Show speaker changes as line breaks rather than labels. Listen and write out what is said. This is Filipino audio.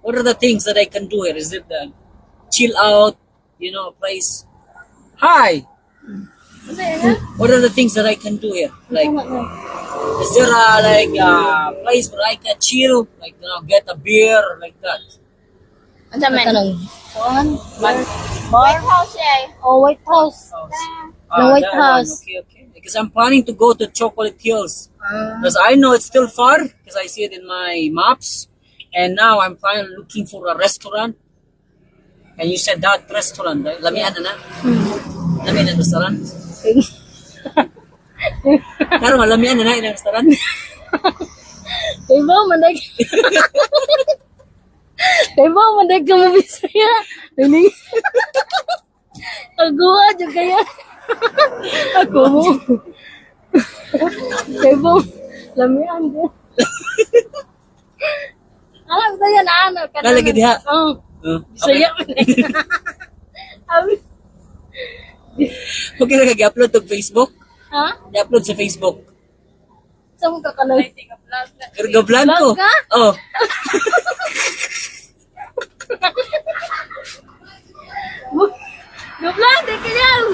What are the things that I can do here? Is it the chill out, place? Hi. What are the things that I can do here? Like, is there a place where I can chill, like get a beer or like that?
Ano man?
White House eh.
Oh, White House. The White
That one.
House.
Okay. Because I'm planning to go to Chocolate Hills. Because I know it's still far because I see it in my maps. And now I'm planning looking for a restaurant. And you said that restaurant, right? Lamian na. Lamian na restaurant. Pero lamian na yung restaurant.
Diba, mandag. Diba, mandag ka mo Bisaya. Ini. Agua dyan kaya. Ako mo. Diba, lamian dyan. Alam ko yan, ano.
Lalagi diha.
Oo.
Okay.
Bisaya man eh. Abi.
Okay na kag-upload to Facebook?
Ha?
I-upload sa Facebook.
Saan mo kakalay?
Ergo Blanco.
Vlog ka?
Oh.
Gublan, di ka yan!